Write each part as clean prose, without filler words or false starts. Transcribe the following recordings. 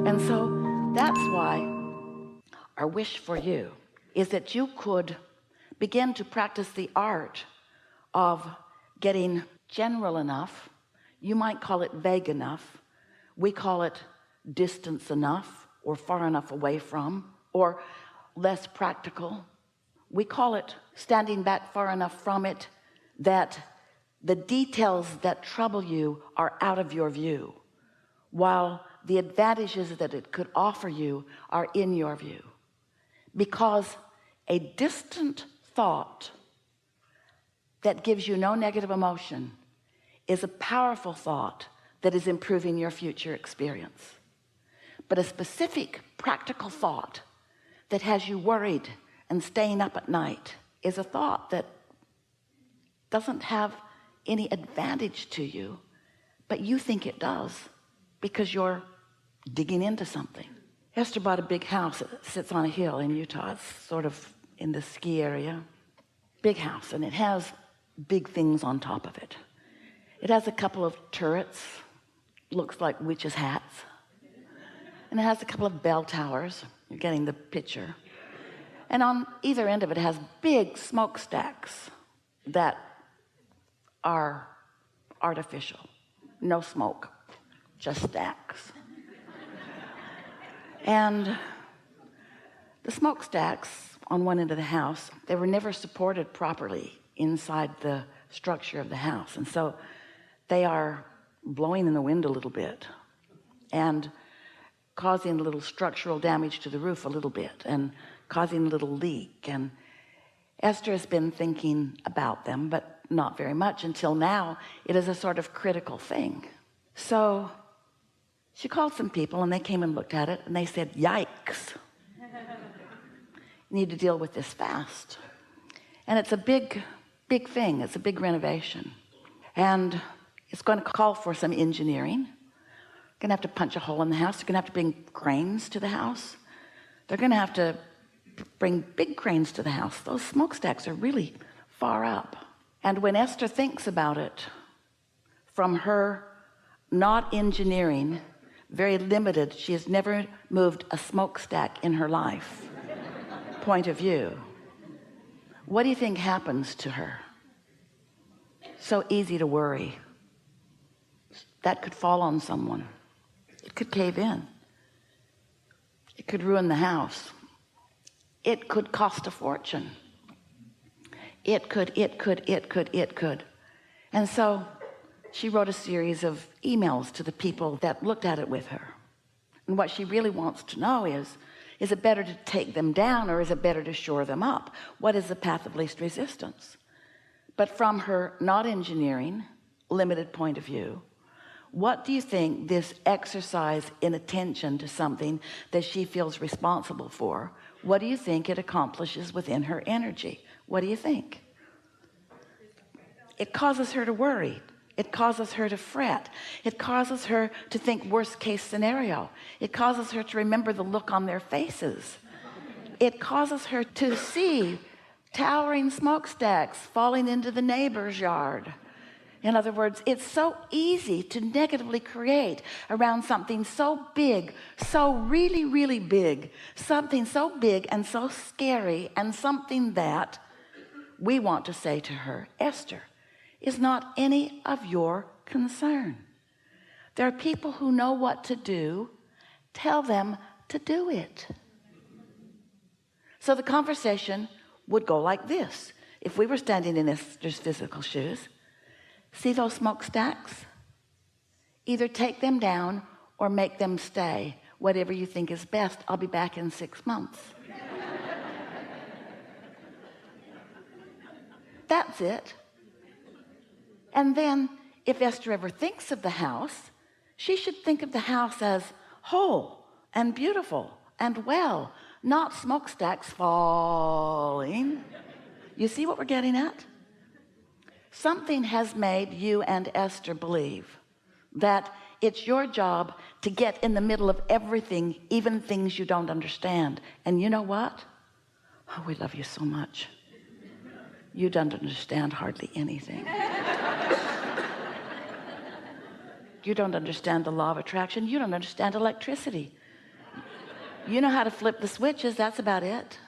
And so that's why our wish for you is that you could begin to practice the art of getting general enough. You might call it vague enough. We call it distance enough, or far enough away from, or less practical. We call it standing back far enough from it that the details that trouble you are out of your view, while the advantages that it could offer you are in your view. Because a distant thought that gives you no negative emotion is a powerful thought that is improving your future experience. But a specific practical thought that has you worried and staying up at night is a thought that doesn't have any advantage to you, but you think it does because you're digging into something. Esther bought a big house that sits on a hill in Utah. It's sort of in the ski area. Big house, and it has big things on top of it. It has a couple of turrets, looks like witches' hats, and it has a couple of bell towers. You're getting the picture. And on either end of it has big smokestacks that are artificial. No smoke, just stacks. And the smokestacks on one end of the house, they were never supported properly inside the structure of the house, and so they are blowing in the wind a little bit and causing a little structural damage to the roof a little bit and causing a little leak. And Esther has been thinking about them, but not very much until now. It is a sort of critical thing. So she called some people, and they came and looked at it, and they said, yikes, you need to deal with this fast. And it's a big thing. It's a big renovation, and it's going to call for some engineering. Going to have to punch a hole in the house. They're going to have to bring cranes to the house. They're going to have to bring big cranes to the house. Those smokestacks are really far up. And when Esther thinks about it from her not engineering, very limited, she has never moved a smokestack in her life, point of view, what do you think happens to her? So easy to worry. That could fall on someone. It could cave in. It could ruin the house. It could cost a fortune. It could. And so she wrote a series of emails to the people that looked at it with her. And what she really wants to know is it better to take them down, or is it better to shore them up? What is the path of least resistance? But from her not engineering, limited point of view, what do you think this exercise in attention to something that she feels responsible for, what do you think it accomplishes within her energy? What do you think? It causes her to worry. It causes her to fret. It causes her to think worst case scenario. It causes her to remember the look on their faces. It causes her to see towering smokestacks falling into the neighbor's yard. In other words, it's so easy to negatively create around something so big, so really big, something so big and so scary, and something that we want to say to her, Esther, is not any of your concern. There are people who know what to do. Tell them to do it. So the conversation would go like this. If we were standing in Esther's physical shoes, see those smokestacks? Either take them down or make them stay. Whatever you think is best. I'll be back in 6 months. That's it. And then if Esther ever thinks of the house, she should think of the house as whole and beautiful and well, not smokestacks falling. You see what we're getting at? Something has made you and Esther believe that it's your job to get in the middle of everything, even things you don't understand. And you know what? Oh, we love you so much. You don't understand hardly anything. You don't understand the law of attraction. You don't understand electricity. You know how to flip the switches, that's about it.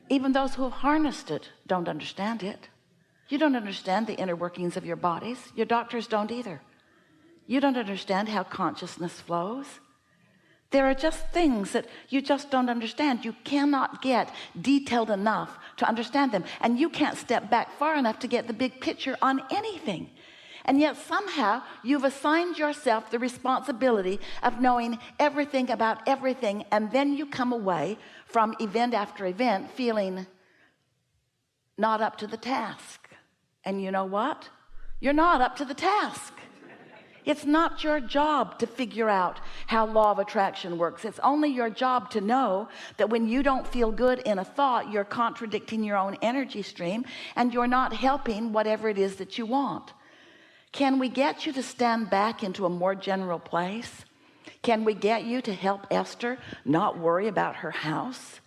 Even those who have harnessed it don't understand it. You don't understand the inner workings of your bodies. Your doctors don't either. You don't understand how consciousness flows. There are just things that you just don't understand. You cannot get detailed enough to understand them, and you can't step back far enough to get the big picture on anything. And yet somehow you've assigned yourself the responsibility of knowing everything about everything, and then you come away from event after event feeling not up to the task. And you know what? You're not up to the task. It's not your job to figure out how law of attraction works. It's only your job to know that when you don't feel good in a thought, you're contradicting your own energy stream, and you're not helping whatever it is that you want. Can we get you to stand back into a more general place? Can we get you to help Esther not worry about her house?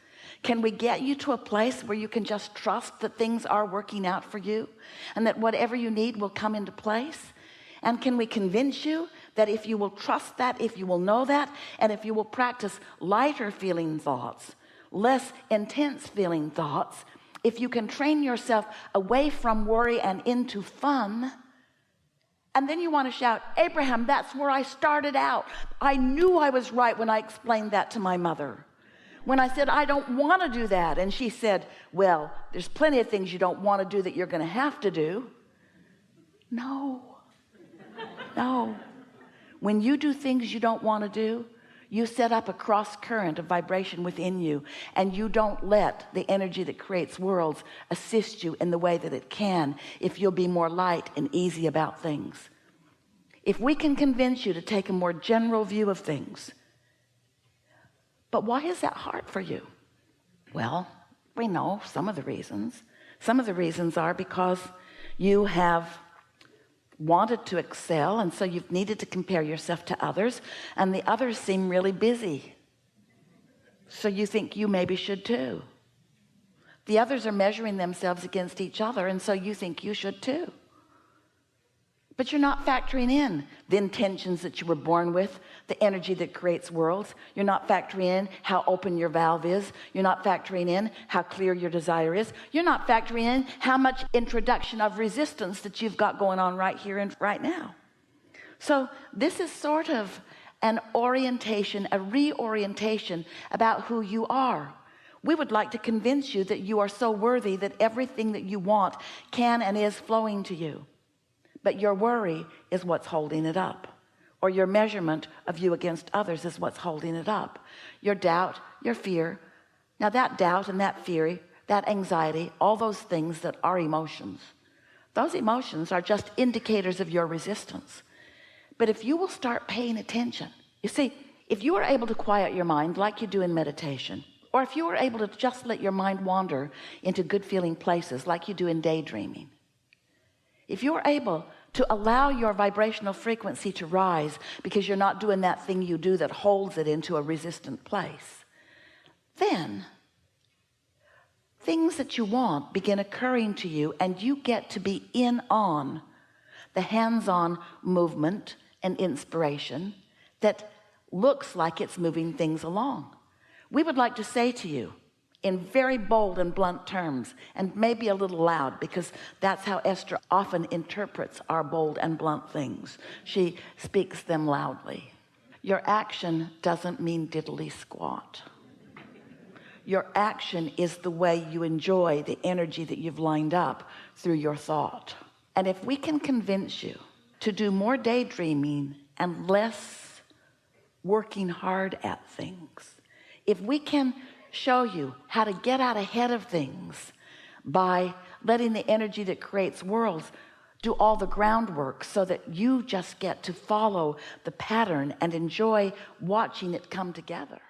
Can we get you to a place where you can just trust that things are working out for you, and that whatever you need will come into place? And can we convince you that if you will trust that, if you will know that, and if you will practice lighter feeling thoughts, less intense feeling thoughts, if you can train yourself away from worry and into fun, and then you want to shout, Abraham, that's where I started out. I knew I was right when I explained that to my mother. When I said, I don't want to do that. And she said, well, there's plenty of things you don't want to do that you're going to have to do. No. When you do things you don't want to do, you set up a cross current of vibration within you, and you don't let the energy that creates worlds assist you in the way that it can, if you'll be more light and easy about things. If we can convince you to take a more general view of things. But why is that hard for you? Well, we know some of the reasons. Some of the reasons are because you have wanted to excel, and so you've needed to compare yourself to others, and the others seem really busy, so you think you maybe should too. The others are measuring themselves against each other, and so you think you should too. But you're not factoring in the intentions that you were born with, the energy that creates worlds. You're not factoring in how open your valve is. You're not factoring in how clear your desire is. You're not factoring in how much introduction of resistance that you've got going on right here and right now. So this is sort of an orientation, a reorientation about who you are. We would like to convince you that you are so worthy that everything that you want can and is flowing to you. But your worry is what's holding it up, or your measurement of you against others is what's holding it up. Your doubt, your fear. Now that doubt and that fear, that anxiety, all those things that are emotions, those emotions are just indicators of your resistance. But if you will start paying attention, you see, if you are able to quiet your mind like you do in meditation, or if you are able to just let your mind wander into good feeling places like you do in daydreaming, if you're able to allow your vibrational frequency to rise because you're not doing that thing you do that holds it into a resistant place, then things that you want begin occurring to you, and you get to be in on the hands-on movement and inspiration that looks like it's moving things along. We would like to say to you, in very bold and blunt terms, and maybe a little loud, because that's how Esther often interprets our bold and blunt things. She speaks them loudly. Your action doesn't mean diddly squat. Your action is the way you enjoy the energy that you've lined up through your thought. And if we can convince you to do more daydreaming and less working hard at things, if we can show you how to get out ahead of things by letting the energy that creates worlds do all the groundwork, so that you just get to follow the pattern and enjoy watching it come together.